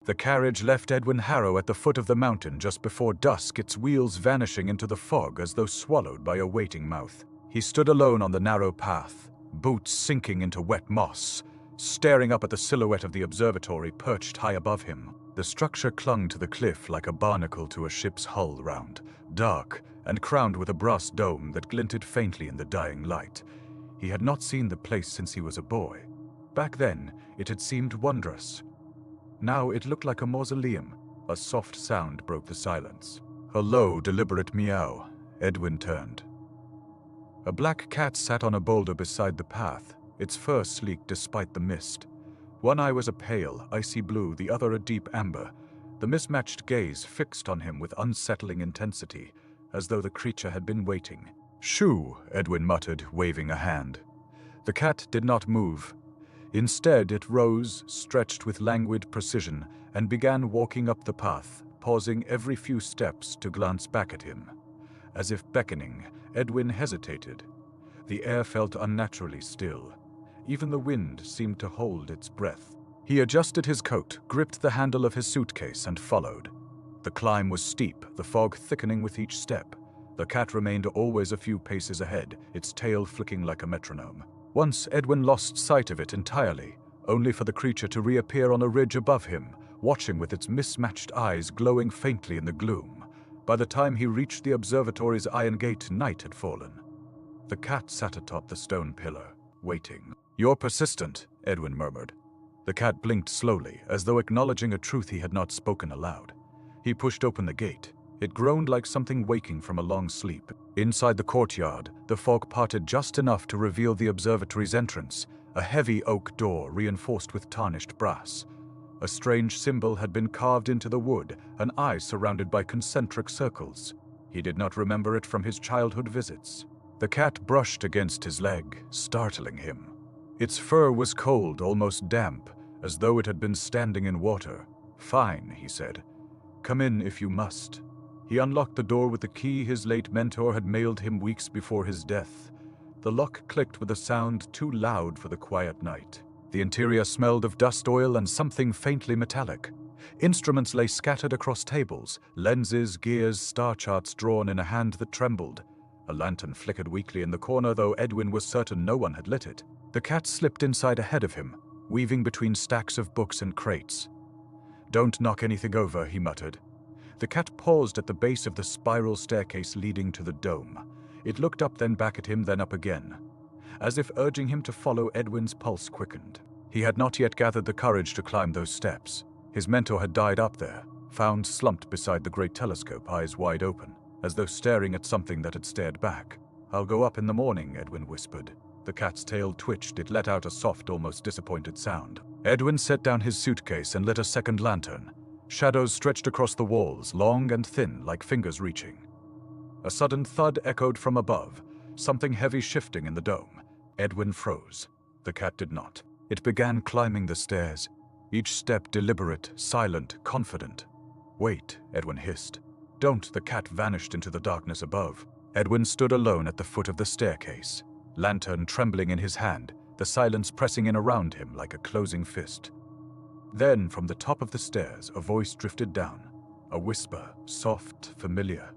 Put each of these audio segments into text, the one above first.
The carriage left Edwin Harrow at the foot of the mountain just before dusk, its wheels vanishing into the fog as though swallowed by a waiting mouth. He stood alone on the narrow path, boots sinking into wet moss, staring up at the silhouette of the observatory perched high above him. The structure clung to the cliff like a barnacle to a ship's hull, round, dark, and crowned with a brass dome that glinted faintly in the dying light. He had not seen the place since he was a boy. Back then, it had seemed wondrous. Now it looked like a mausoleum. A soft sound broke the silence. A low, deliberate meow. Edwin turned. A black cat sat on a boulder beside the path, its fur sleek despite the mist. One eye was a pale, icy blue, the other a deep amber, the mismatched gaze fixed on him with unsettling intensity, as though the creature had been waiting. "Shoo," Edwin muttered, waving a hand. The cat did not move. Instead, it rose, stretched with languid precision, and began walking up the path, pausing every few steps to glance back at him. As if beckoning, Edwin hesitated. The air felt unnaturally still. Even the wind seemed to hold its breath. He adjusted his coat, gripped the handle of his suitcase, and followed. The climb was steep, the fog thickening with each step. The cat remained always a few paces ahead, its tail flicking like a metronome. Once Edwin lost sight of it entirely, only for the creature to reappear on a ridge above him, watching with its mismatched eyes glowing faintly in the gloom. By the time he reached the observatory's iron gate, night had fallen. The cat sat atop the stone pillar, waiting. "You're persistent," Edwin murmured. The cat blinked slowly, as though acknowledging a truth he had not spoken aloud. He pushed open the gate. It groaned like something waking from a long sleep. Inside the courtyard, the fog parted just enough to reveal the observatory's entrance, a heavy oak door reinforced with tarnished brass. A strange symbol had been carved into the wood, an eye surrounded by concentric circles. He did not remember it from his childhood visits. The cat brushed against his leg, startling him. Its fur was cold, almost damp, as though it had been standing in water. "Fine," he said. "Come in if you must." He unlocked the door with the key his late mentor had mailed him weeks before his death. The lock clicked with a sound too loud for the quiet night. The interior smelled of dust oil and something faintly metallic. Instruments lay scattered across tables, lenses, gears, star charts drawn in a hand that trembled. A lantern flickered weakly in the corner, though Edwin was certain no one had lit it. The cat slipped inside ahead of him, weaving between stacks of books and crates. "Don't knock anything over," he muttered. The cat paused at the base of the spiral staircase leading to the dome. It looked up, then back at him, then up again. As if urging him to follow, Edwin's pulse quickened. He had not yet gathered the courage to climb those steps. His mentor had died up there, found slumped beside the great telescope, eyes wide open, as though staring at something that had stared back. "I'll go up in the morning," Edwin whispered. The cat's tail twitched. It let out a soft, almost disappointed sound. Edwin set down his suitcase and lit a second lantern. Shadows stretched across the walls, long and thin, like fingers reaching. A sudden thud echoed from above, something heavy shifting in the dome. Edwin froze. The cat did not. It began climbing the stairs, each step deliberate, silent, confident. "Wait," Edwin hissed. "Don't." The cat vanished into the darkness above. Edwin stood alone at the foot of the staircase, lantern trembling in his hand, the silence pressing in around him like a closing fist. Then, from the top of the stairs, a voice drifted down, a whisper, soft, familiar.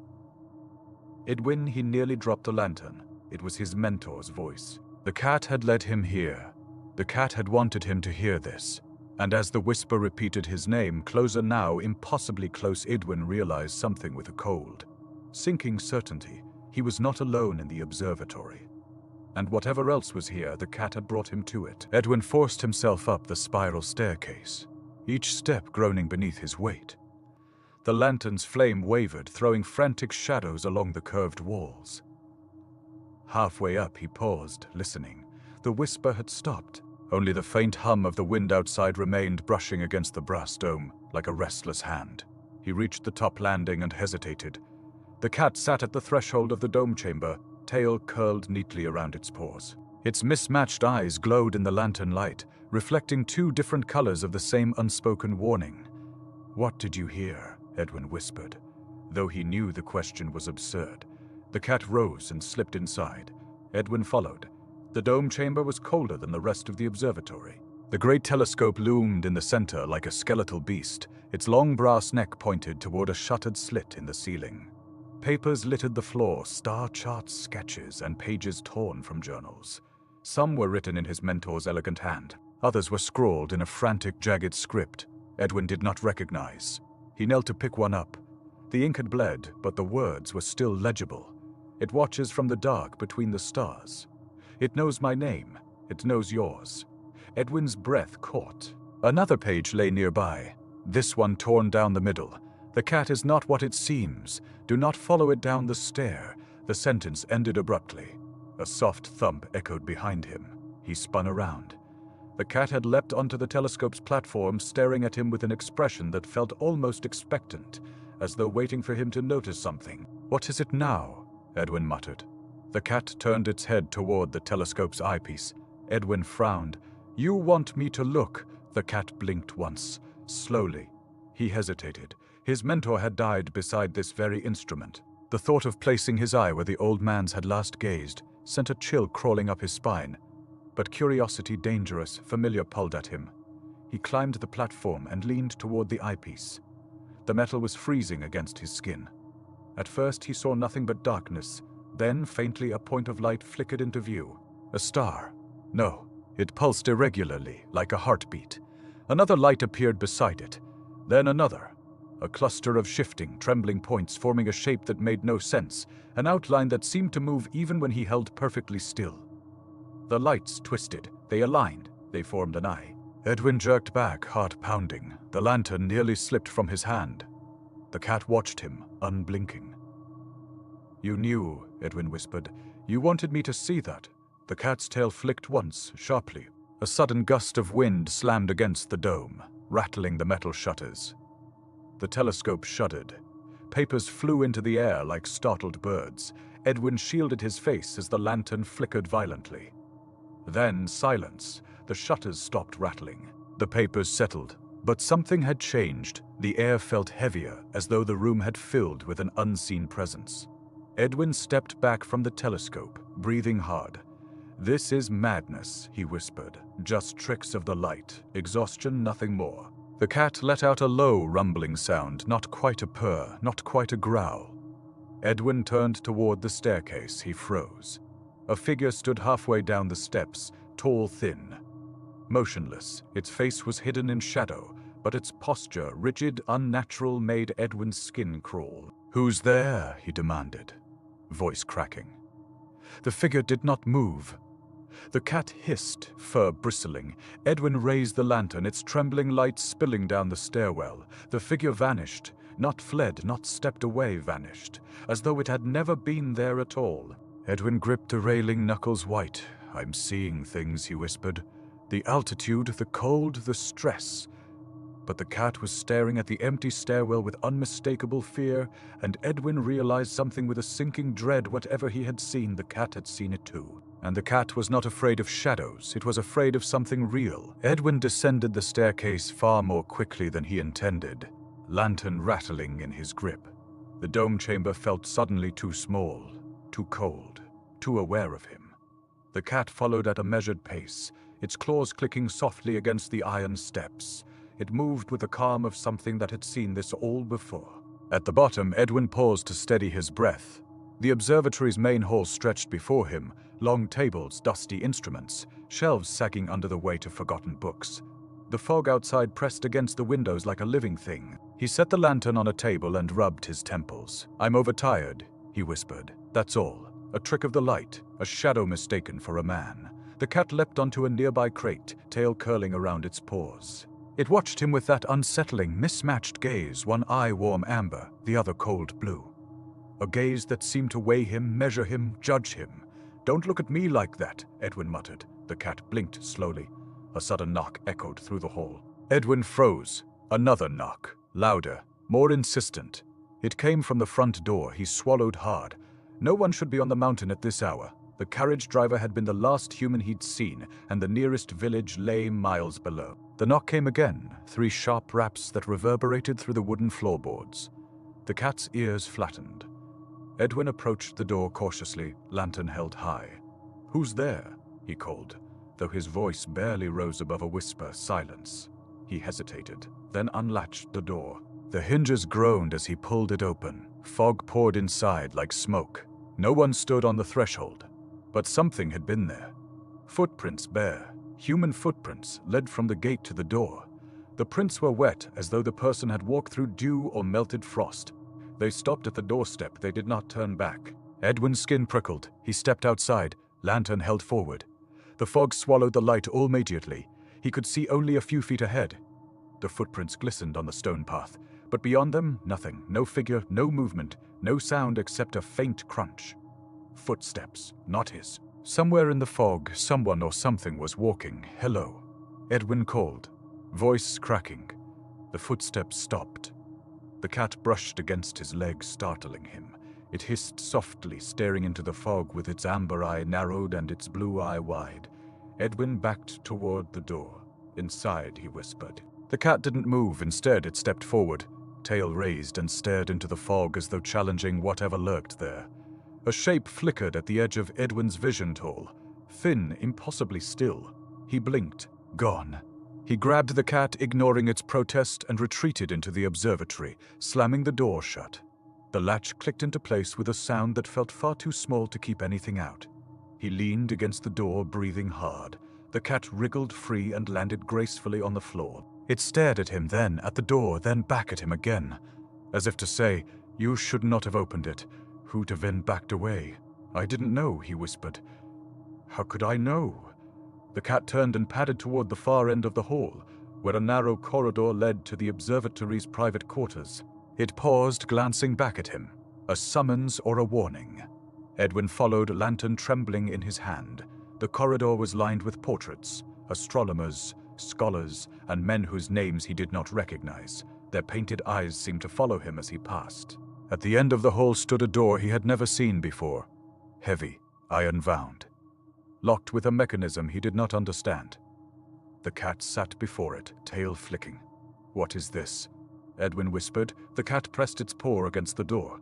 Edwin, he nearly dropped the lantern. It was his mentor's voice. The cat had led him here. The cat had wanted him to hear this. And as the whisper repeated his name, closer now, impossibly close, Edwin realized something with a cold, sinking certainty. He was not alone in the observatory. And whatever else was here, the cat had brought him to it. Edwin forced himself up the spiral staircase, each step groaning beneath his weight. The lantern's flame wavered, throwing frantic shadows along the curved walls. Halfway up, he paused, listening. The whisper had stopped. Only the faint hum of the wind outside remained, brushing against the brass dome like a restless hand. He reached the top landing and hesitated. The cat sat at the threshold of the dome chamber, tail curled neatly around its paws. Its mismatched eyes glowed in the lantern light, reflecting two different colors of the same unspoken warning. "What did you hear?" Edwin whispered, though he knew the question was absurd. The cat rose and slipped inside. Edwin followed. The dome chamber was colder than the rest of the observatory. The great telescope loomed in the center like a skeletal beast, its long brass neck pointed toward a shuttered slit in the ceiling. Papers littered the floor, star charts, sketches, and pages torn from journals. Some were written in his mentor's elegant hand. Others were scrawled in a frantic, jagged script Edwin did not recognize. He knelt to pick one up. The ink had bled, but the words were still legible. It watches from the dark between the stars. It knows my name. It knows yours. Edwin's breath caught. Another page lay nearby, this one torn down the middle. The cat is not what it seems. Do not follow it down the stair. The sentence ended abruptly. A soft thump echoed behind him. He spun around. The cat had leapt onto the telescope's platform, staring at him with an expression that felt almost expectant, as though waiting for him to notice something. "What is it now?" Edwin muttered. The cat turned its head toward the telescope's eyepiece. Edwin frowned. "You want me to look?" The cat blinked once, slowly. He hesitated. His mentor had died beside this very instrument. The thought of placing his eye where the old man's had last gazed sent a chill crawling up his spine. But curiosity, dangerous, familiar, pulled at him. He climbed the platform and leaned toward the eyepiece. The metal was freezing against his skin. At first he saw nothing but darkness. Then, faintly, a point of light flickered into view. A star. No, it pulsed irregularly, like a heartbeat. Another light appeared beside it. Then another. A cluster of shifting, trembling points forming a shape that made no sense, an outline that seemed to move even when he held perfectly still. The lights twisted. They aligned. They formed an eye. Edwin jerked back, heart pounding. The lantern nearly slipped from his hand. The cat watched him, unblinking. "You knew," Edwin whispered. "You wanted me to see that." The cat's tail flicked once, sharply. A sudden gust of wind slammed against the dome, rattling the metal shutters. The telescope shuddered. Papers flew into the air like startled birds. Edwin shielded his face as the lantern flickered violently. Then silence. The shutters stopped rattling. The papers settled. But something had changed. The air felt heavier, as though the room had filled with an unseen presence. Edwin stepped back from the telescope, breathing hard. "This is madness," he whispered. "Just tricks of the light. Exhaustion, nothing more." The cat let out a low, rumbling sound, not quite a purr, not quite a growl. Edwin turned toward the staircase. He froze. A figure stood halfway down the steps, tall, thin. Motionless, its face was hidden in shadow, but its posture, rigid, unnatural, made Edwin's skin crawl. "Who's there?" he demanded, voice cracking. The figure did not move. The cat hissed, fur bristling. Edwin raised the lantern, its trembling light spilling down the stairwell. The figure vanished, not fled, not stepped away, vanished, as though it had never been there at all. Edwin gripped the railing, knuckles white. "I'm seeing things," he whispered. "The altitude, the cold, the stress." But the cat was staring at the empty stairwell with unmistakable fear, and Edwin realized something with a sinking dread. Whatever he had seen, the cat had seen it too. And the cat was not afraid of shadows, it was afraid of something real. Edwin descended the staircase far more quickly than he intended, lantern rattling in his grip. The dome chamber felt suddenly too small, too cold, too aware of him. The cat followed at a measured pace, its claws clicking softly against the iron steps. It moved with the calm of something that had seen this all before. At the bottom, Edwin paused to steady his breath. The observatory's main hall stretched before him, long tables, dusty instruments, shelves sagging under the weight of forgotten books. The fog outside pressed against the windows like a living thing. He set the lantern on a table and rubbed his temples. "I'm overtired," he whispered. "That's all. A trick of the light, a shadow mistaken for a man." The cat leapt onto a nearby crate, tail curling around its paws. It watched him with that unsettling, mismatched gaze, one eye warm amber, the other cold blue. A gaze that seemed to weigh him, measure him, judge him. "Don't look at me like that," Edwin muttered. The cat blinked slowly. A sudden knock echoed through the hall. Edwin froze. Another knock, louder, more insistent. It came from the front door. He swallowed hard. No one should be on the mountain at this hour. The carriage driver had been the last human he'd seen, and the nearest village lay miles below. The knock came again, 3 sharp raps that reverberated through the wooden floorboards. The cat's ears flattened. Edwin approached the door cautiously, lantern held high. "Who's there?" he called. though his voice barely rose above a whisper. Silence. He hesitated, then unlatched the door. The hinges groaned as he pulled it open. Fog poured inside like smoke. No one stood on the threshold, but something had been there. Footprints bare, human footprints, led from the gate to the door. The prints were wet, as though the person had walked through dew or melted frost. They stopped at the doorstep. They did not turn back. Edwin's skin prickled. He stepped outside, lantern held forward. The fog swallowed the light immediately. He could see only a few feet ahead. The footprints glistened on the stone path, but beyond them, nothing. No figure, no movement, no sound except a faint crunch. Footsteps, not his. Somewhere in the fog, someone or something was walking. Hello. Edwin called, voice cracking. The footsteps stopped. The cat brushed against his leg, startling him. It hissed softly, staring into the fog with its amber eye narrowed and its blue eye wide. Edwin backed toward the door. Inside, he whispered. The cat didn't move. Instead, it stepped forward, tail raised, and stared into the fog as though challenging whatever lurked there. A shape flickered at the edge of Edwin's vision, tall, thin, impossibly still. He blinked. Gone. He grabbed the cat, ignoring its protest, and retreated into the observatory, slamming the door shut. The latch clicked into place with a sound that felt far too small to keep anything out. He leaned against the door, breathing hard. The cat wriggled free and landed gracefully on the floor. It stared at him, then at the door, then back at him again, as if to say, "You should not have opened it." Who'd have then backed away? "I didn't know," he whispered. "How could I know?" The cat turned and padded toward the far end of the hall, where a narrow corridor led to the observatory's private quarters. It paused, glancing back at him. A summons or a warning. Edwin followed, lantern trembling in his hand. The corridor was lined with portraits, astronomers, scholars, and men whose names he did not recognize. Their painted eyes seemed to follow him as he passed. At the end of the hall stood a door he had never seen before. Heavy, iron-bound. Locked with a mechanism he did not understand. The cat sat before it, tail flicking. "What is this?" Edwin whispered. The cat pressed its paw against the door.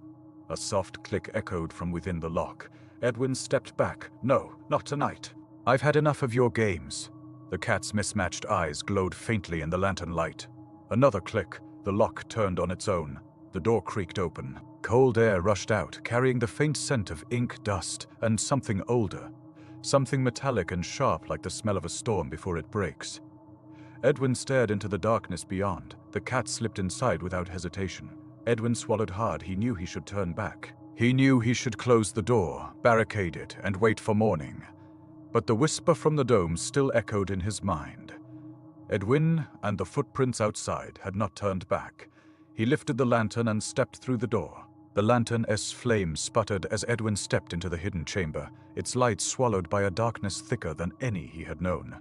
A soft click echoed from within the lock. Edwin stepped back. "No, not tonight. I've had enough of your games." The cat's mismatched eyes glowed faintly in the lantern light. Another click. The lock turned on its own. The door creaked open. Cold air rushed out, carrying the faint scent of ink, dust, and something older. Something metallic and sharp, like the smell of a storm before it breaks. Edwin stared into the darkness beyond. The cat slipped inside without hesitation. Edwin swallowed hard. He knew he should turn back. He knew he should close the door, barricade it, and wait for morning. But the whisper from the dome still echoed in his mind. Edwin and the footprints outside had not turned back. He lifted the lantern and stepped through the door. The lantern's flame sputtered as Edwin stepped into the hidden chamber, its light swallowed by a darkness thicker than any he had known.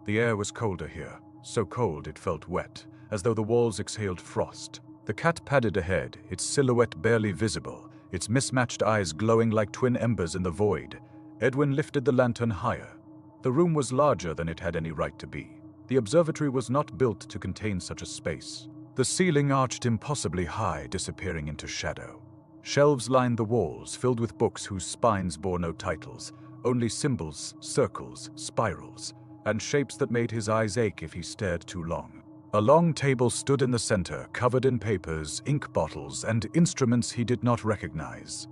The air was colder here, so cold it felt wet, as though the walls exhaled frost. The cat padded ahead, its silhouette barely visible, its mismatched eyes glowing like twin embers in the void. Edwin lifted the lantern higher. The room was larger than it had any right to be. The observatory was not built to contain such a space. The ceiling arched impossibly high, disappearing into shadow. Shelves lined the walls, filled with books whose spines bore no titles, only symbols, circles, spirals, and shapes that made his eyes ache if he stared too long. A long table stood in the center, covered in papers, ink bottles, and instruments he did not recognize.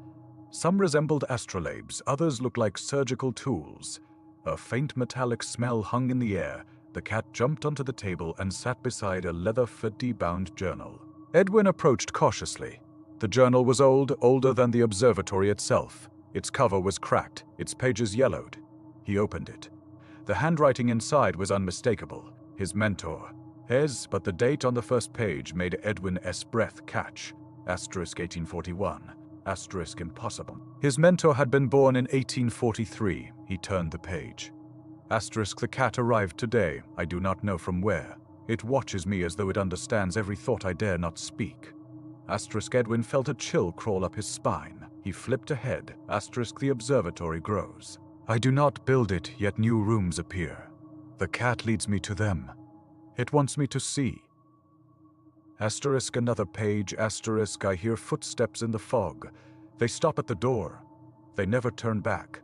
Some resembled astrolabes, others looked like surgical tools. A faint metallic smell hung in the air. The cat jumped onto the table and sat beside a leather fifty-bound journal. Edwin approached cautiously. The journal was old, older than the observatory itself. Its cover was cracked, its pages yellowed. He opened it. The handwriting inside was unmistakable. His mentor. His, but the date on the first page made Edwin's breath catch. Asterisk 1841. Asterisk impossible. His mentor had been born in 1843. He turned the page. Asterisk the cat arrived today. I do not know from where. It watches me as though it understands every thought I dare not speak. Asterisk Edwin felt a chill crawl up his spine. He flipped ahead. Asterisk the observatory grows. I do not build it, yet new rooms appear. The cat leads me to them. It wants me to see. Asterisk another page. Asterisk I hear footsteps in the fog. They stop at the door. They never turn back.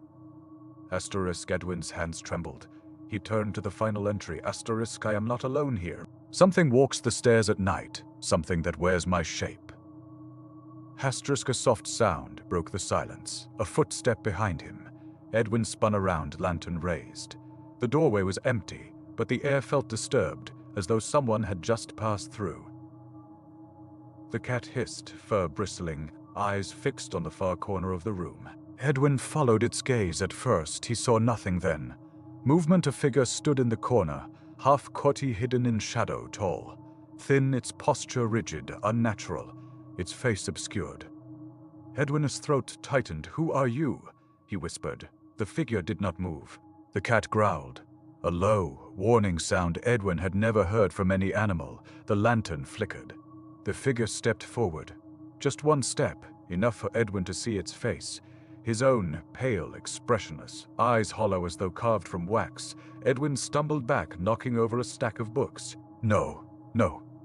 Asterisk Edwin's hands trembled. He turned to the final entry, *, I am not alone here. Something walks the stairs at night, something that wears my shape. *, a soft sound broke the silence, a footstep behind him. Edwin spun around, lantern raised. The doorway was empty, but the air felt disturbed, as though someone had just passed through. The cat hissed, fur bristling, eyes fixed on the far corner of the room. Edwin followed its gaze. At first, he saw nothing then. Movement, a figure stood in the corner, half caughty, hidden in shadow, tall. Thin, its posture rigid, unnatural, its face obscured. Edwin's throat tightened. "Who are you?" he whispered. The figure did not move. The cat growled. A low, warning sound Edwin had never heard from any animal. The lantern flickered. The figure stepped forward. Just one step, enough for Edwin to see its face. His own, pale, expressionless, eyes hollow as though carved from wax. Edwin stumbled back, knocking over a stack of books. No,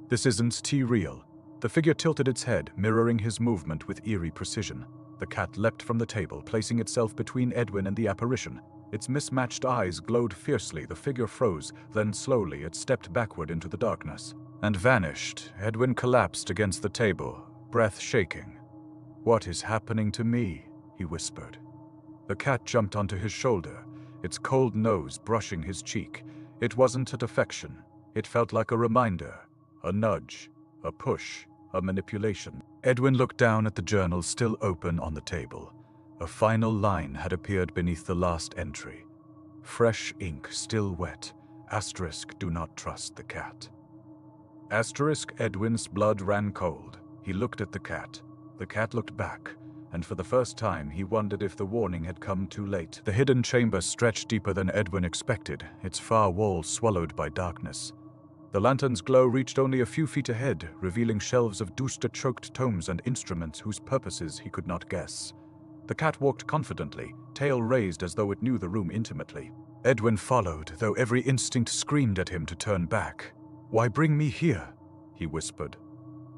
this isn't real. The figure tilted its head, mirroring his movement with eerie precision. The cat leapt from the table, placing itself between Edwin and the apparition. Its mismatched eyes glowed fiercely. The figure froze, then slowly it stepped backward into the darkness and vanished. Edwin collapsed against the table, breath shaking. "What is happening to me?" he whispered. The cat jumped onto his shoulder, its cold nose brushing his cheek. It wasn't an affection. It felt like a reminder, a nudge, a push, a manipulation. Edwin looked down at the journal still open on the table. A final line had appeared beneath the last entry. Fresh ink, still wet. *, do not trust the cat. *, Edwin's blood ran cold. He looked at the cat. The cat looked back, and for the first time he wondered if the warning had come too late. The hidden chamber stretched deeper than Edwin expected, its far walls swallowed by darkness. The lantern's glow reached only a few feet ahead, revealing shelves of Duster-choked tomes and instruments whose purposes he could not guess. The cat walked confidently, tail raised as though it knew the room intimately. Edwin followed, though every instinct screamed at him to turn back. "Why bring me here?" he whispered.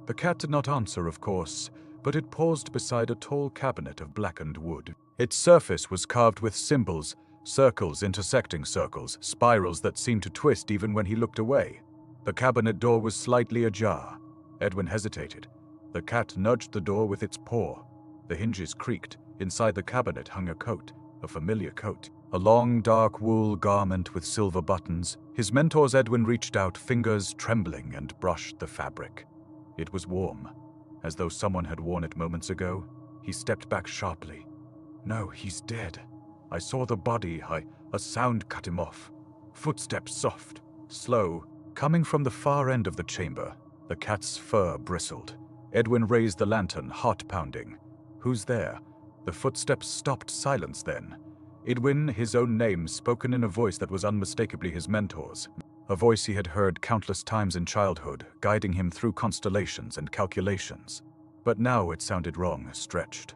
The cat did not answer, of course, but it paused beside a tall cabinet of blackened wood. Its surface was carved with symbols, circles intersecting circles, spirals that seemed to twist even when he looked away. The cabinet door was slightly ajar. Edwin hesitated. The cat nudged the door with its paw. The hinges creaked. Inside the cabinet hung a coat, a familiar coat. A long, dark wool garment with silver buttons. His mentor's Edwin reached out, fingers trembling, and brushed the fabric. It was warm, as though someone had worn it moments ago. He stepped back sharply. "No, he's dead. I saw the body. A sound cut him off. Footsteps soft, slow, coming from the far end of the chamber. The cat's fur bristled. Edwin raised the lantern, heart pounding. Who's there? The footsteps stopped, silence then. Edwin, his own name, spoken in a voice that was unmistakably his mentor's. A voice he had heard countless times in childhood, guiding him through constellations and calculations. But now it sounded wrong, stretched.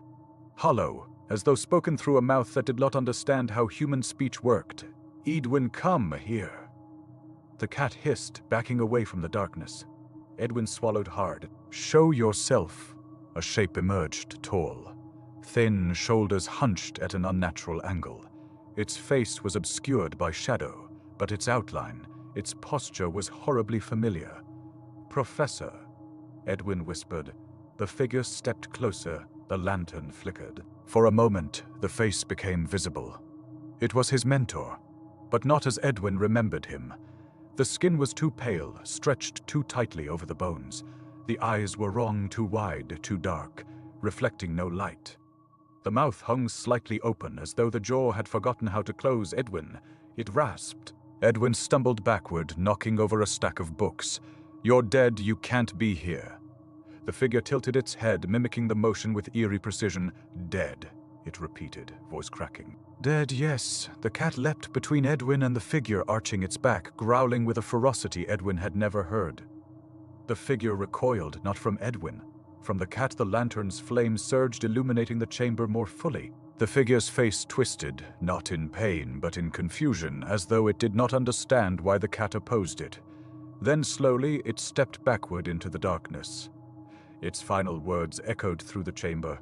Hollow, as though spoken through a mouth that did not understand how human speech worked. "Edwin, come here." The cat hissed, backing away from the darkness. Edwin swallowed hard. "Show yourself." A shape emerged, tall. Thin, shoulders hunched at an unnatural angle. Its face was obscured by shadow, but its outline, its posture was horribly familiar. "Professor," Edwin whispered. The figure stepped closer, the lantern flickered. For a moment, the face became visible. It was his mentor, but not as Edwin remembered him. The skin was too pale, stretched too tightly over the bones. The eyes were wrong, too wide, too dark, reflecting no light. The mouth hung slightly open, as though the jaw had forgotten how to close. It rasped. Edwin stumbled backward, knocking over a stack of books. "You're dead, you can't be here." The figure tilted its head, mimicking the motion with eerie precision. "Dead," it repeated, voice cracking. "Dead, yes." The cat leapt between Edwin and the figure, arching its back, growling with a ferocity Edwin had never heard. The figure recoiled, not from Edwin. From the cat, the lantern's flame surged, illuminating the chamber more fully. The figure's face twisted, not in pain, but in confusion, as though it did not understand why the cat opposed it. Then slowly, it stepped backward into the darkness. Its final words echoed through the chamber.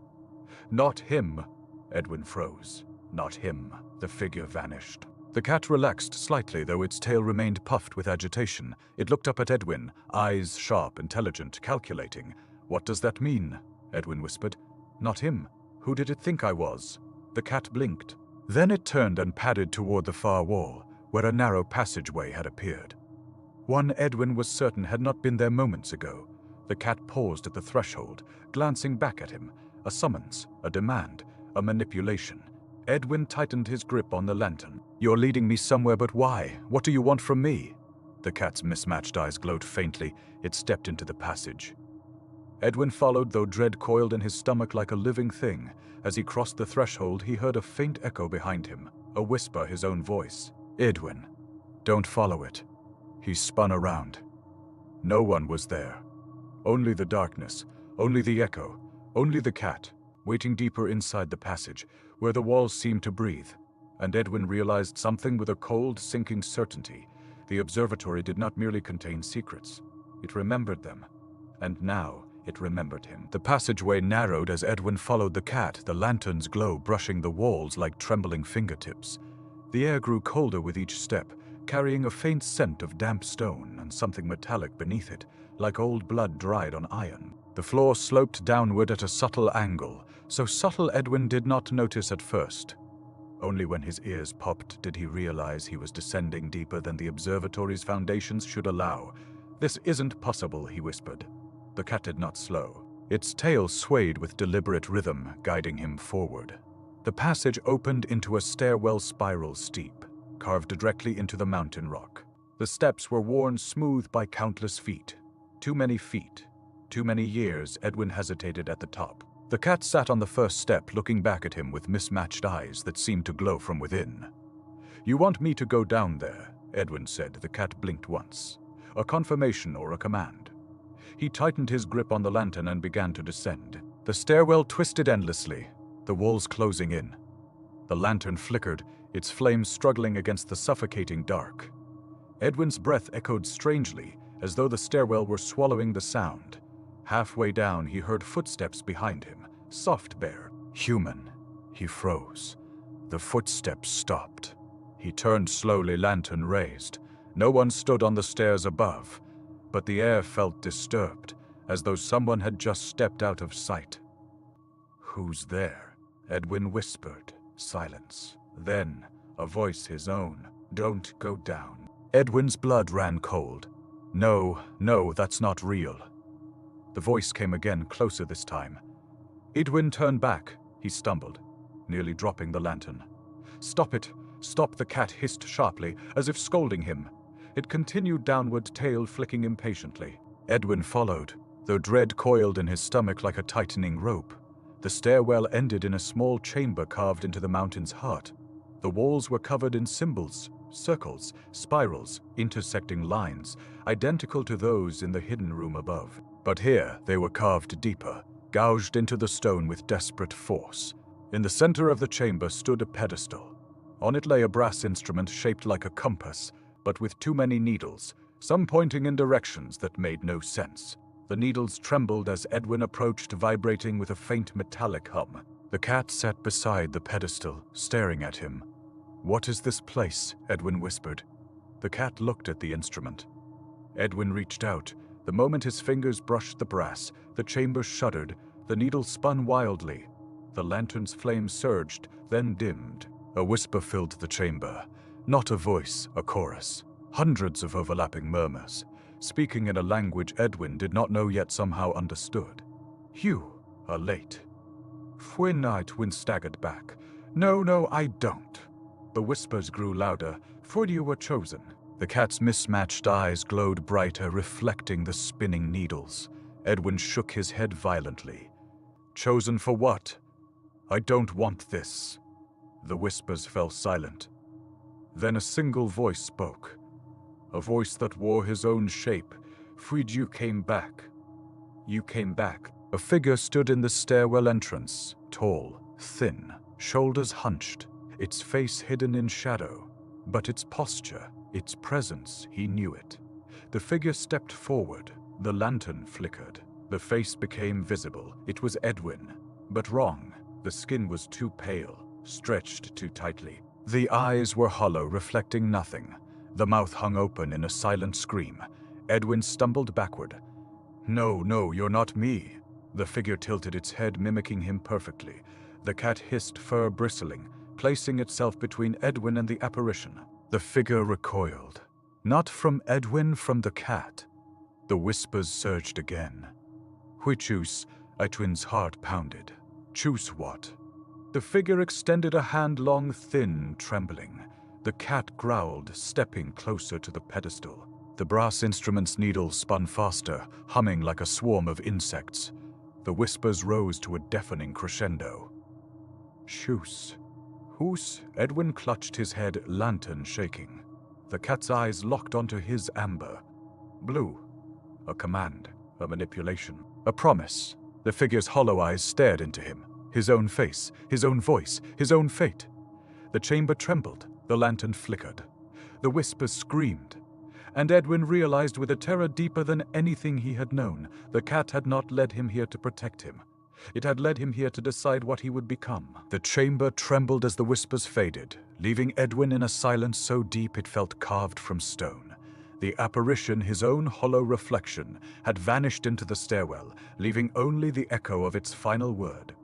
"Not him." Edwin froze. "Not him." The figure vanished. The cat relaxed slightly, though its tail remained puffed with agitation. It looked up at Edwin, eyes sharp, intelligent, calculating. "What does that mean?" Edwin whispered. "Not him. Who did it think I was?" The cat blinked. Then it turned and padded toward the far wall, where a narrow passageway had appeared. One Edwin was certain had not been there moments ago. The cat paused at the threshold, glancing back at him. A summons, a demand, a manipulation. Edwin tightened his grip on the lantern. "You're leading me somewhere, but why? What do you want from me?" The cat's mismatched eyes glowed faintly. It stepped into the passage. Edwin followed, though dread coiled in his stomach like a living thing. As he crossed the threshold, he heard a faint echo behind him, a whisper, his own voice. "Edwin, don't follow it." He spun around. No one was there. Only the darkness, only the echo, only the cat, waiting deeper inside the passage, where the walls seemed to breathe. And Edwin realized something with a cold, sinking certainty. The observatory did not merely contain secrets. It remembered them. And now it remembered him. The passageway narrowed as Edwin followed the cat, the lantern's glow brushing the walls like trembling fingertips. The air grew colder with each step, carrying a faint scent of damp stone and something metallic beneath it, like old blood dried on iron. The floor sloped downward at a subtle angle, so subtle Edwin did not notice at first. Only when his ears popped did he realize he was descending deeper than the observatory's foundations should allow. "This isn't possible," he whispered. The cat did not slow. Its tail swayed with deliberate rhythm, guiding him forward. The passage opened into a stairwell spiral steep, carved directly into the mountain rock. The steps were worn smooth by countless feet. Too many feet. Too many years. Edwin hesitated at the top. The cat sat on the first step, looking back at him with mismatched eyes that seemed to glow from within. "You want me to go down there?" Edwin said. The cat blinked once. A confirmation or a command. He tightened his grip on the lantern and began to descend. The stairwell twisted endlessly, the walls closing in. The lantern flickered, its flames struggling against the suffocating dark. Edwin's breath echoed strangely, as though the stairwell were swallowing the sound. Halfway down, he heard footsteps behind him, soft, bare, human. He froze. The footsteps stopped. He turned slowly, lantern raised. No one stood on the stairs above, but the air felt disturbed, as though someone had just stepped out of sight. "Who's there?" Edwin whispered. Silence. Then, a voice his own. "Don't go down." Edwin's blood ran cold. No, that's not real." The voice came again, closer this time. Edwin turned back. He stumbled, nearly dropping the lantern. "Stop it! Stop!" the cat hissed sharply, as if scolding him. It continued downward, tail flicking impatiently. Edwin followed, though dread coiled in his stomach like a tightening rope. The stairwell ended in a small chamber carved into the mountain's heart. The walls were covered in symbols, circles, spirals, intersecting lines, identical to those in the hidden room above. But here they were carved deeper, gouged into the stone with desperate force. In the center of the chamber stood a pedestal. On it lay a brass instrument shaped like a compass, but with too many needles, some pointing in directions that made no sense. The needles trembled as Edwin approached, vibrating with a faint metallic hum. The cat sat beside the pedestal, staring at him. "What is this place?" Edwin whispered. The cat looked at the instrument. Edwin reached out. The moment his fingers brushed the brass, the chamber shuddered, the needle spun wildly. The lantern's flame surged, then dimmed. A whisper filled the chamber. Not a voice, a chorus. Hundreds of overlapping murmurs, speaking in a language Edwin did not know yet somehow understood. "You are late." Edwin staggered back. No, I don't." The whispers grew louder. "For you were chosen." The cat's mismatched eyes glowed brighter, reflecting the spinning needles. Edwin shook his head violently. "Chosen for what?" "I don't want this." The whispers fell silent. Then a single voice spoke. A voice that wore his own shape. "Fried, you came back. You came back." A figure stood in the stairwell entrance, tall, thin, shoulders hunched, its face hidden in shadow. But its posture, its presence, he knew it. The figure stepped forward. The lantern flickered. The face became visible. It was Edwin. But wrong. The skin was too pale, stretched too tightly. The eyes were hollow, reflecting nothing. The mouth hung open in a silent scream. Edwin stumbled backward. "No, no, you're not me." The figure tilted its head, mimicking him perfectly. The cat hissed, fur bristling, placing itself between Edwin and the apparition. The figure recoiled. Not from Edwin, from the cat. The whispers surged again. "We choose," Edwin's heart pounded. "Choose what?" The figure extended a hand, long, thin, trembling. The cat growled, stepping closer to the pedestal. The brass instrument's needle spun faster, humming like a swarm of insects. The whispers rose to a deafening crescendo. "Choose. Whose?" Edwin clutched his head, lantern shaking. The cat's eyes locked onto his amber. Blue. A command, a manipulation, a promise. The figure's hollow eyes stared into him. His own face, his own voice, his own fate. The chamber trembled, the lantern flickered. The whispers screamed. And Edwin realized with a terror deeper than anything he had known, the cat had not led him here to protect him. It had led him here to decide what he would become. The chamber trembled as the whispers faded, leaving Edwin in a silence so deep it felt carved from stone. The apparition, his own hollow reflection, had vanished into the stairwell, leaving only the echo of its final word.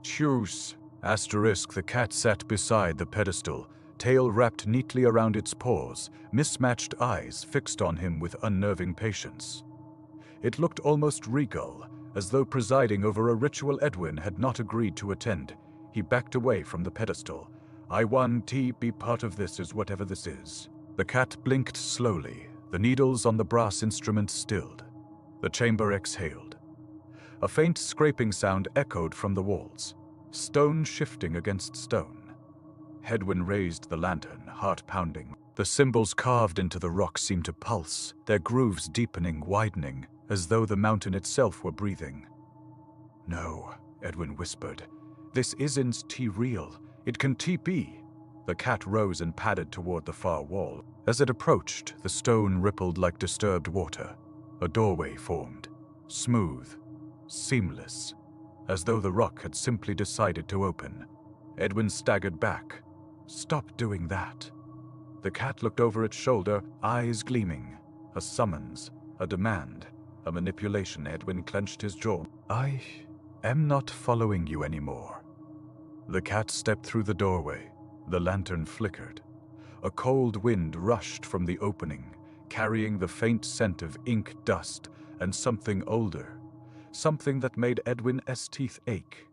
"Choose." The cat sat beside the pedestal, tail wrapped neatly around its paws, mismatched eyes fixed on him with unnerving patience. It looked almost regal, as though presiding over a ritual Edwin had not agreed to attend. He backed away from the pedestal. "I want to be part of this, is whatever this is." The cat blinked slowly. The needles on the brass instrument stilled. The chamber exhaled. A faint scraping sound echoed from the walls, stone shifting against stone. Edwin raised the lantern, heart pounding. The symbols carved into the rock seemed to pulse, their grooves deepening, widening, as though the mountain itself were breathing. "No," Edwin whispered. "This isn't real. It can be." The cat rose and padded toward the far wall. As it approached, the stone rippled like disturbed water. A doorway formed, smooth, seamless, as though the rock had simply decided to open. Edwin staggered back. "Stop doing that." The cat looked over its shoulder, eyes gleaming. A summons, a demand, a manipulation. Edwin clenched his jaw. "I am not following you anymore." The cat stepped through the doorway. The lantern flickered. A cold wind rushed from the opening, carrying the faint scent of ink dust and something older, something that made Edwin's teeth ache.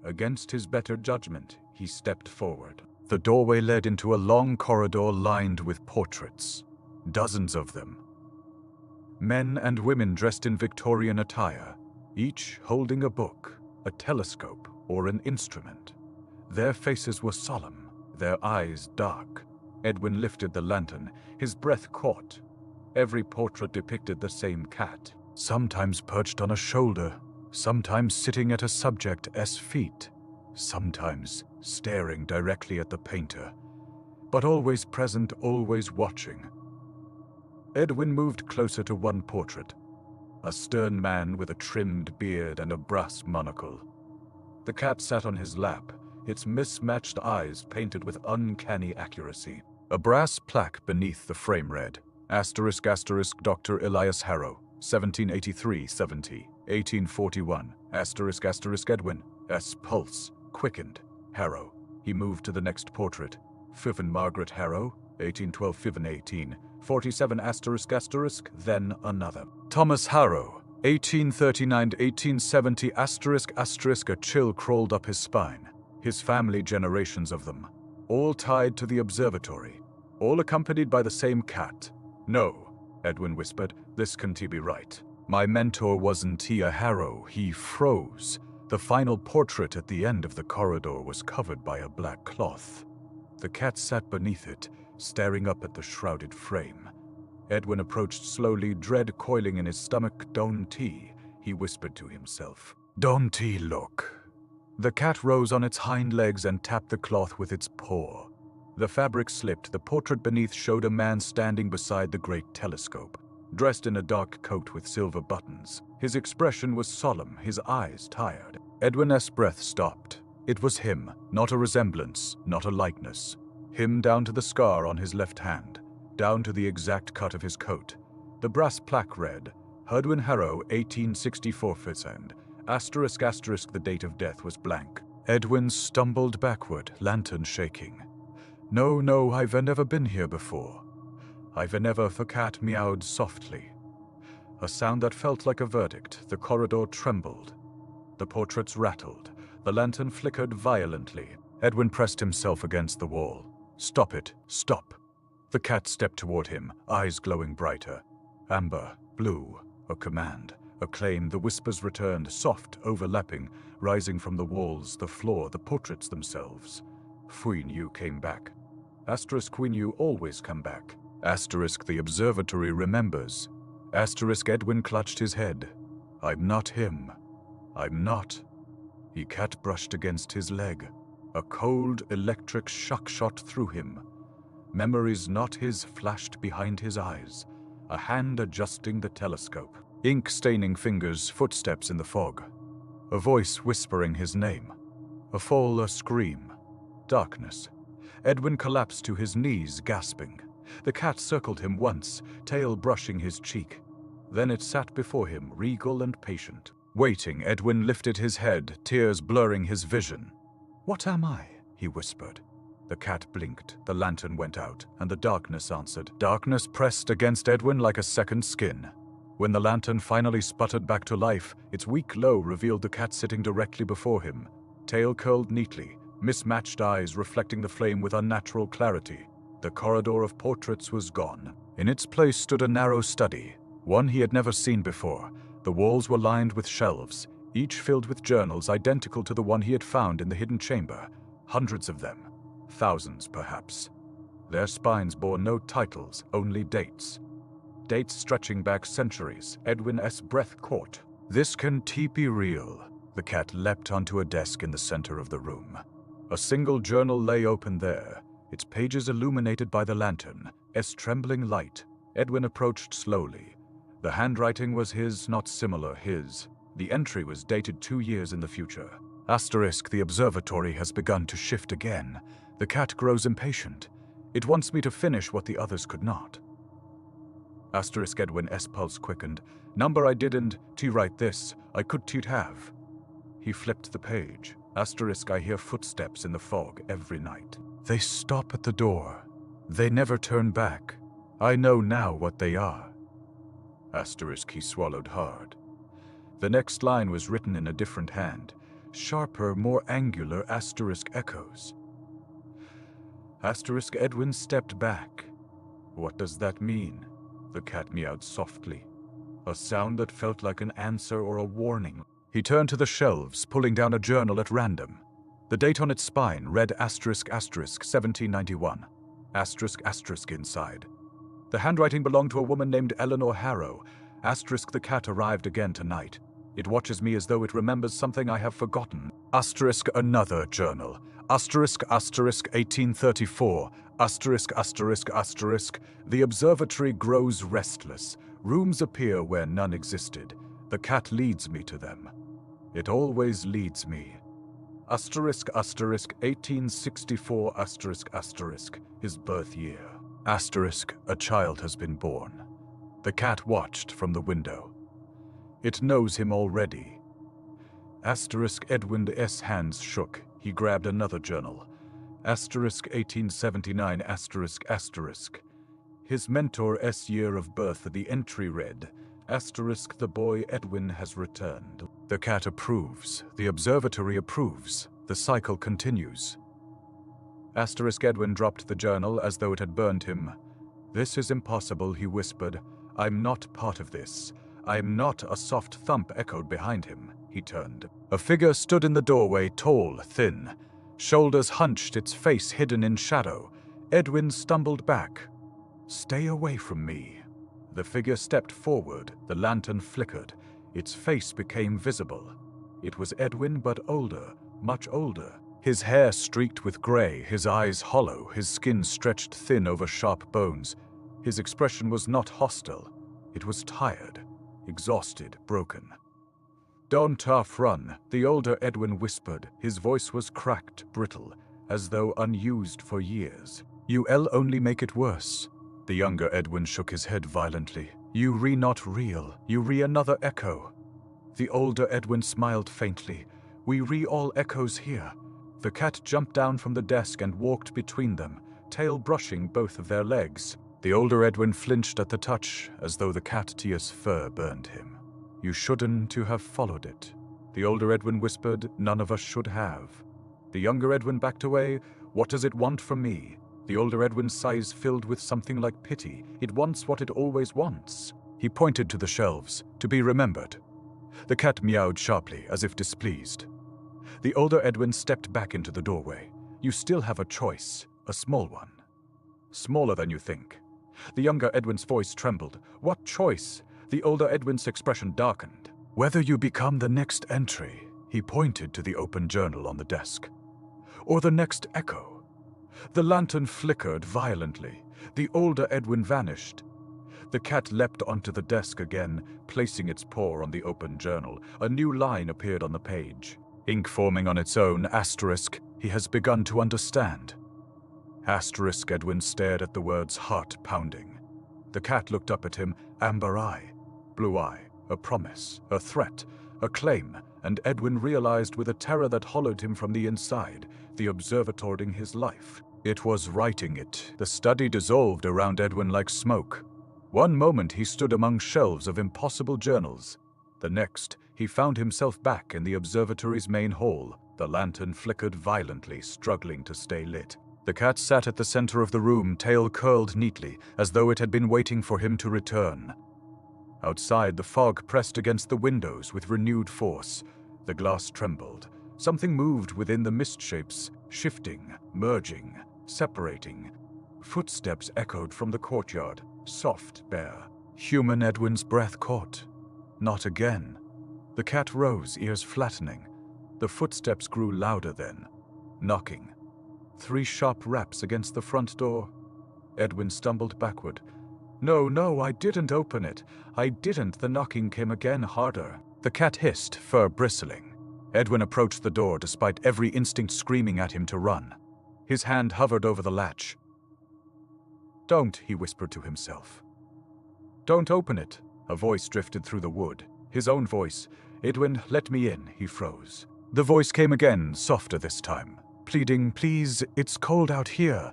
Against his better judgment, he stepped forward. The doorway led into a long corridor lined with portraits, dozens of them. Men and women dressed in Victorian attire, each holding a book, a telescope, or an instrument. Their faces were solemn, their eyes dark. Edwin lifted the lantern, his breath caught. Every portrait depicted the same cat, sometimes perched on a shoulder, sometimes sitting at a subject's feet, sometimes staring directly at the painter, but always present, always watching. Edwin moved closer to one portrait, a stern man with a trimmed beard and a brass monocle. The cat sat on his lap, its mismatched eyes painted with uncanny accuracy. A brass plaque beneath the frame read, *** Dr. Elias Harrow, 1783-70, 1841, *** Edwin, S. Pulse, quickened, Harrow. He moved to the next portrait. Fiven Margaret Harrow, 1812-18, 47 ***, then another. Thomas Harrow, 1839-1870 ***, a chill crawled up his spine. His family, generations of them, all tied to the observatory, all accompanied by the same cat. "No," Edwin whispered, "this can't be right. My mentor wasn't a Harrow." He froze. The final portrait at the end of the corridor was covered by a black cloth. The cat sat beneath it, staring up at the shrouded frame. Edwin approached slowly, dread coiling in his stomach. "Don't," he whispered to himself. "Don't look." The cat rose on its hind legs and tapped the cloth with its paw. The fabric slipped. The portrait beneath showed a man standing beside the great telescope, dressed in a dark coat with silver buttons. His expression was solemn, his eyes tired. Edwin's breath stopped. It was him, not a resemblance, not a likeness. Him down to the scar on his left hand, down to the exact cut of his coat. The brass plaque read, Edwin Harrow, 1864 *, asterisk asterisk the date of death was blank. Edwin stumbled backward, lantern shaking. No, I've never been here before. I've never. The cat meowed softly. A sound that felt like a verdict. The corridor trembled. The portraits rattled. The lantern flickered violently. Edwin pressed himself against the wall. Stop it, stop. The cat stepped toward him, eyes glowing brighter. Amber, blue, a command, a claim. The whispers returned, soft, overlapping, rising from the walls, the floor, the portraits themselves. Queen, you came back. Asterisk Queen, you always come back. Asterisk the observatory remembers. Asterisk Edwin clutched his head. I'm not him. I'm not. He cat brushed against his leg. A cold electric shock shot through him. Memories not his flashed behind his eyes. A hand adjusting the telescope. Ink-staining fingers, footsteps in the fog. A voice whispering his name. A fall, a scream. Darkness. Edwin collapsed to his knees, gasping. The cat circled him once, tail brushing his cheek. Then it sat before him, regal and patient. Waiting, Edwin lifted his head, tears blurring his vision. What am I? He whispered. The cat blinked, the lantern went out, and the darkness answered. Darkness pressed against Edwin like a second skin. When the lantern finally sputtered back to life, its weak glow revealed the cat sitting directly before him, tail curled neatly, mismatched eyes reflecting the flame with unnatural clarity. The corridor of portraits was gone. In its place stood a narrow study, one he had never seen before. The walls were lined with shelves, each filled with journals identical to the one he had found in the hidden chamber. Hundreds of them. Thousands, perhaps. Their spines bore no titles, only dates. Dates stretching back centuries. Edwin's breath caught. This can't be real. The cat leapt onto a desk in the center of the room. A single journal lay open there, its pages illuminated by the lantern, trembling light. Edwin approached slowly. The handwriting was his, not similar his. The entry was dated 2 years in the future. Asterisk, the observatory has begun to shift again. The cat grows impatient. It wants me to finish what the others could not. Asterisk Edwin's pulse quickened. Number I didn't write this. I could have. He flipped the page. Asterisk I hear footsteps in the fog every night. They stop at the door. They never turn back. I know now what they are. Asterisk he swallowed hard. The next line was written in a different hand. Sharper, more angular asterisk echoes. Asterisk Edwin stepped back. What does that mean? The cat meowed softly. A sound that felt like an answer or a warning. He turned to the shelves, pulling down a journal at random. The date on its spine read asterisk asterisk 1791. Asterisk asterisk inside. The handwriting belonged to a woman named Edwin Harrow. Asterisk the cat arrived again tonight. It watches me as though it remembers something I have forgotten. Asterisk another journal. Asterisk asterisk 1834. Asterisk asterisk asterisk. The observatory grows restless. Rooms appear where none existed. The cat leads me to them. It always leads me. Asterisk asterisk 1864 asterisk asterisk. His birth year. Asterisk a child has been born. The cat watched from the window. It knows him already. Asterisk Edwin's hands shook. He grabbed another journal. Asterisk 1879 asterisk asterisk. His mentor's year of birth. The entry read, asterisk the boy Edwin has returned. The cat approves. The observatory approves. The cycle continues. Asterisk Edwin dropped the journal as though it had burned him. This is impossible, he whispered. I'm not part of this. I'm not. A soft thump echoed behind him. He turned. A figure stood in the doorway, tall, thin. Shoulders hunched, its face hidden in shadow. Edwin stumbled back. Stay away from me. The figure stepped forward. The lantern flickered. Its face became visible. It was Edwin, but older, much older. His hair streaked with gray, his eyes hollow, his skin stretched thin over sharp bones. His expression was not hostile. It was tired, exhausted, broken. Don't run, the older Edwin whispered. His voice was cracked, brittle, as though unused for years. "You'll only make it worse." The younger Edwin shook his head violently. "You re not real. You re another echo." The older Edwin smiled faintly. "We re all echoes here." The cat jumped down from the desk and walked between them, tail brushing both of their legs. The older Edwin flinched at the touch, as though the cat-Tia's fur burned him. "You shouldn't to have followed it." The older Edwin whispered, "None of us should have." The younger Edwin backed away. "What does it want from me?" The older Edwin's sighs filled with something like pity. "It wants what it always wants." He pointed to the shelves, "To be remembered." The cat meowed sharply, as if displeased. The older Edwin stepped back into the doorway. "You still have a choice, a small one." "Smaller than you think." The younger Edwin's voice trembled. "What choice?" The older Edwin's expression darkened. "Whether you become the next entry," he pointed to the open journal on the desk, "or the next echo." The lantern flickered violently. The older Edwin vanished. The cat leapt onto the desk again, placing its paw on the open journal. A new line appeared on the page. Ink forming on its own, asterisk, "He has begun to understand." Asterisk. Edwin stared at the words, heart pounding. The cat looked up at him, amber eye, blue eye, a promise, a threat, a claim, and Edwin realized with a terror that hollowed him from the inside, the observatory his life. It was writing it. The study dissolved around Edwin like smoke. One moment he stood among shelves of impossible journals. The next, he found himself back in the observatory's main hall. The lantern flickered violently, struggling to stay lit. The cat sat at the center of the room, tail curled neatly, as though it had been waiting for him to return. Outside, the fog pressed against the windows with renewed force. The glass trembled. Something moved within the mist shapes, shifting, merging, separating. Footsteps echoed from the courtyard, soft, bare. Human Edwin's breath caught. Not again. The cat rose, ears flattening. The footsteps grew louder then, knocking. 3 sharp raps against the front door. Edwin stumbled backward. No, I didn't open it. I didn't." The knocking came again, harder. The cat hissed, fur bristling. Edwin approached the door, despite every instinct screaming at him to run. His hand hovered over the latch. "Don't," he whispered to himself. "Don't open it." A voice drifted through the wood. His own voice. "Edwin, let me in." He froze. The voice came again, softer this time, pleading, "Please, it's cold out here."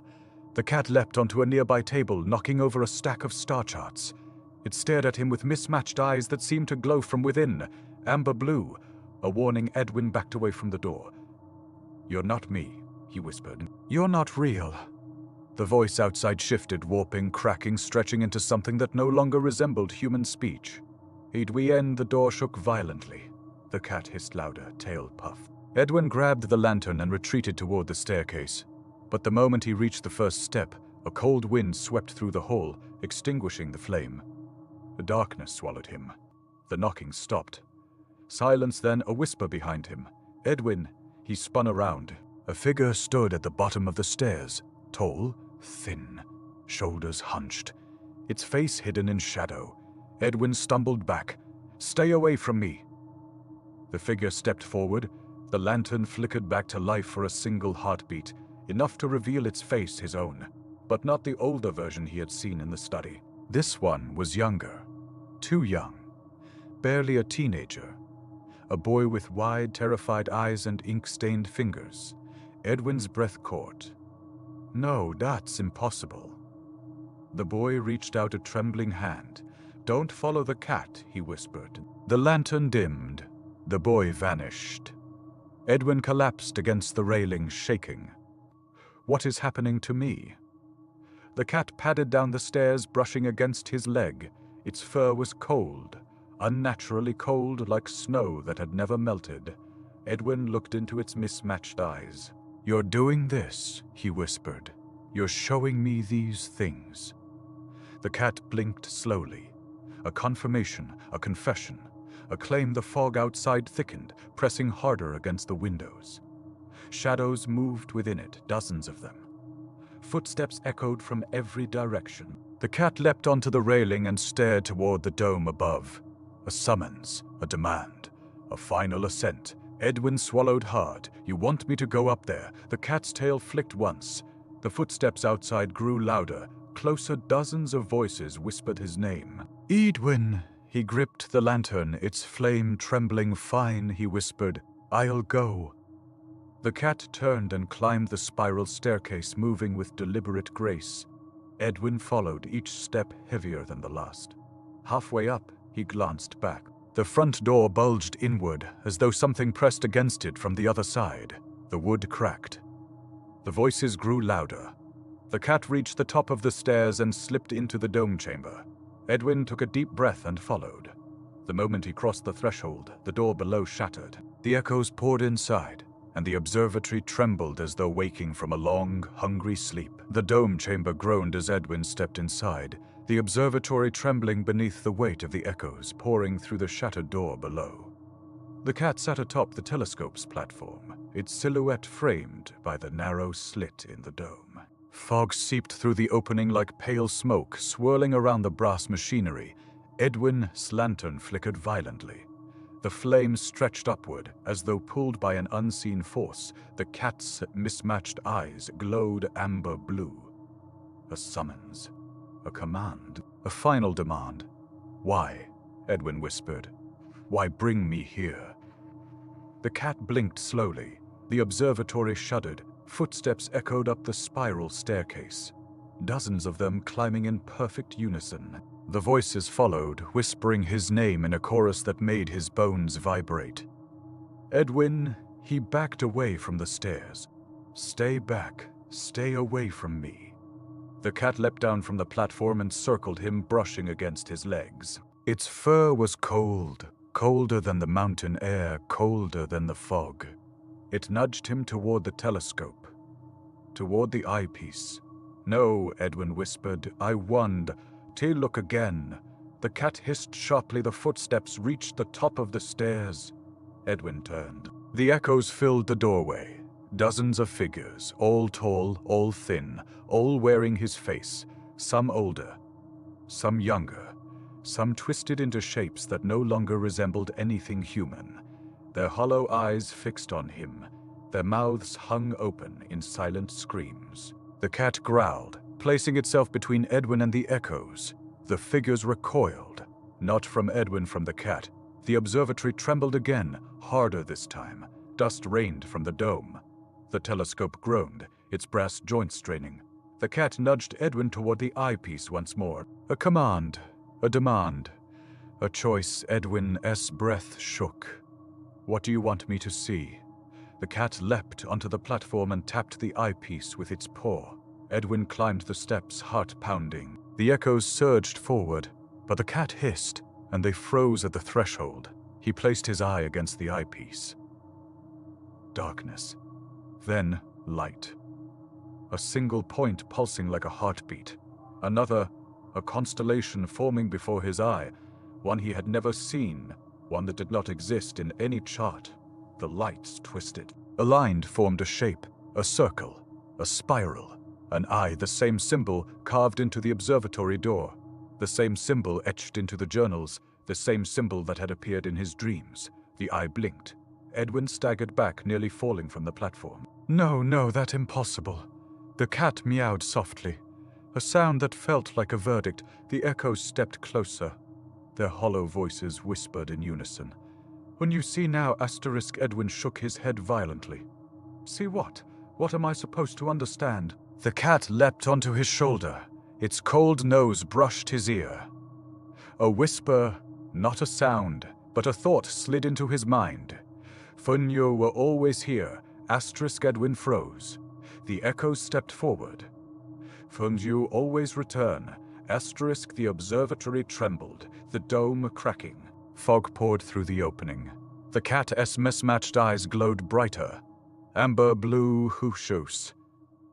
The cat leapt onto a nearby table, knocking over a stack of star charts. It stared at him with mismatched eyes that seemed to glow from within, amber blue. A warning. Edwin backed away from the door. "You're not me," he whispered. "You're not real." The voice outside shifted, warping, cracking, stretching into something that no longer resembled human speech. "Edwin." The door shook violently. The cat hissed louder, tail puffed. Edwin grabbed the lantern and retreated toward the staircase. But the moment he reached the first step, a cold wind swept through the hall, extinguishing the flame. The darkness swallowed him. The knocking stopped. Silence, then a whisper behind him. "Edwin." He spun around. A figure stood at the bottom of the stairs, tall, thin, shoulders hunched, its face hidden in shadow. Edwin stumbled back. "Stay away from me." The figure stepped forward. The lantern flickered back to life for a single heartbeat, enough to reveal its face, his own, but not the older version he had seen in the study. This one was younger, too young, barely a teenager, a boy with wide, terrified eyes and ink-stained fingers. Edwin's breath caught. "No, that's impossible." The boy reached out a trembling hand. "Don't follow the cat," he whispered. The lantern dimmed. The boy vanished. Edwin collapsed against the railing, shaking. What is happening to me? The cat padded down the stairs, brushing against his leg. Its fur was cold, unnaturally cold, like snow that had never melted. Edwin looked into its mismatched eyes. "You're doing this," he whispered. "You're showing me these things." The cat blinked slowly. A confirmation, a confession, a claim. The fog outside thickened, pressing harder against the windows. Shadows moved within it, dozens of them. Footsteps echoed from every direction. The cat leapt onto the railing and stared toward the dome above. A summons, a demand, a final assent. Edwin swallowed hard. "You want me to go up there?" The cat's tail flicked once. The footsteps outside grew louder. Closer, dozens of voices whispered his name. "Edwin!" He gripped the lantern, its flame trembling. "Fine," he whispered. "I'll go." The cat turned and climbed the spiral staircase, moving with deliberate grace. Edwin followed, each step heavier than the last. Halfway up, he glanced back. The front door bulged inward, as though something pressed against it from the other side. The wood cracked. The voices grew louder. The cat reached the top of the stairs and slipped into the dome chamber. Edwin took a deep breath and followed. The moment he crossed the threshold, the door below shattered. The echoes poured inside, and the observatory trembled as though waking from a long, hungry sleep. The dome chamber groaned as Edwin stepped inside, the observatory trembling beneath the weight of the echoes pouring through the shattered door below. The cat sat atop the telescope's platform, its silhouette framed by the narrow slit in the dome. Fog seeped through the opening like pale smoke, swirling around the brass machinery. Edwin's lantern flickered violently. The flames stretched upward, as though pulled by an unseen force. The cat's mismatched eyes glowed amber blue. A summons. A command. A final demand. "Why?" Edwin whispered. "Why bring me here?" The cat blinked slowly. The observatory shuddered. Footsteps echoed up the spiral staircase. Dozens of them climbing in perfect unison. The voices followed, whispering his name in a chorus that made his bones vibrate. Edwin, he backed away from the stairs. "Stay back. Stay away from me." The cat leapt down from the platform and circled him, brushing against his legs. Its fur was cold, colder than the mountain air, colder than the fog. It nudged him toward the telescope, toward the eyepiece. "No," Edwin whispered. "I won. Till look again." The cat hissed sharply. The footsteps reached the top of the stairs. Edwin turned. The echoes filled the doorway. Dozens of figures, all tall, all thin, all wearing his face, some older, some younger, some twisted into shapes that no longer resembled anything human. Their hollow eyes fixed on him, their mouths hung open in silent screams. The cat growled, placing itself between Edwin and the echoes. The figures recoiled, not from Edwin, from the cat. The observatory trembled again, harder this time. Dust rained from the dome. The telescope groaned, its brass joints straining. The cat nudged Edwin toward the eyepiece once more. A command, a demand, a choice. Edwin's breath shook. "What do you want me to see?" The cat leapt onto the platform and tapped the eyepiece with its paw. Edwin climbed the steps, heart pounding. The echoes surged forward, but the cat hissed, and they froze at the threshold. He placed his eye against the eyepiece. Darkness. Then light. A single point pulsing like a heartbeat. Another, a constellation forming before his eye, one he had never seen, one that did not exist in any chart. The lights twisted. A line formed a shape, a circle, a spiral, an eye, the same symbol carved into the observatory door, the same symbol etched into the journals, the same symbol that had appeared in his dreams. The eye blinked. Edwin staggered back, nearly falling from the platform. No, that's impossible." The cat meowed softly, a sound that felt like a verdict. The echoes stepped closer. Their hollow voices whispered in unison. "When you see now, asterisk." Edwin shook his head violently. "See what? What am I supposed to understand?" The cat leapt onto his shoulder. Its cold nose brushed his ear. A whisper, not a sound, but a thought slid into his mind. "Funyo were always here." Asterisk. Edwin froze. The echoes stepped forward. "Funyo always return." Asterisk. The observatory trembled, the dome cracking. Fog poured through the opening. The cat's mismatched eyes glowed brighter. Amber blue hushos.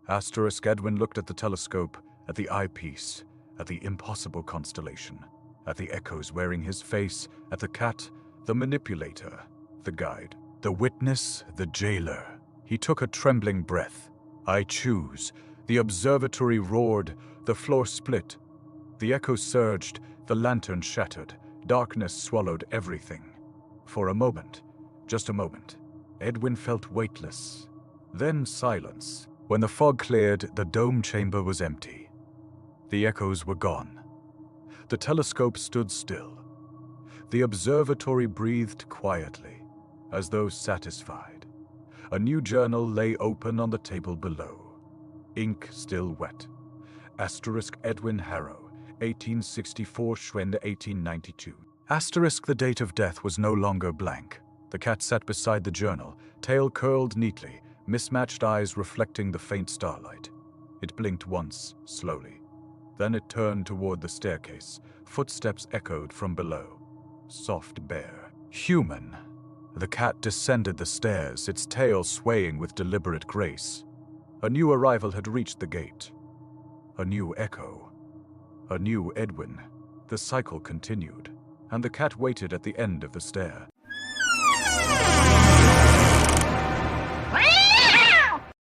Asterisk. Edwin looked at the telescope, at the eyepiece, at the impossible constellation, at the echoes wearing his face, at the cat, the manipulator, the guide, the witness, the jailer. He took a trembling breath. "I choose." The observatory roared, the floor split. The echoes surged, the lantern shattered. Darkness swallowed everything. For a moment, just a moment, Edwin felt weightless. Then silence. When the fog cleared, the dome chamber was empty. The echoes were gone. The telescope stood still. The observatory breathed quietly, as though satisfied. A new journal lay open on the table below. Ink still wet. Asterisk Edwin Harrow, 1864 Schwende 1892. Asterisk the date of death was no longer blank. The cat sat beside the journal, tail curled neatly, mismatched eyes reflecting the faint starlight. It blinked once, slowly. Then it turned toward the staircase. Footsteps echoed from below. Soft bear. Human. The cat descended the stairs, its tail swaying with deliberate grace. A new arrival had reached the gate. A new echo. A new Edwin. The cycle continued, and the cat waited at the end of the stair,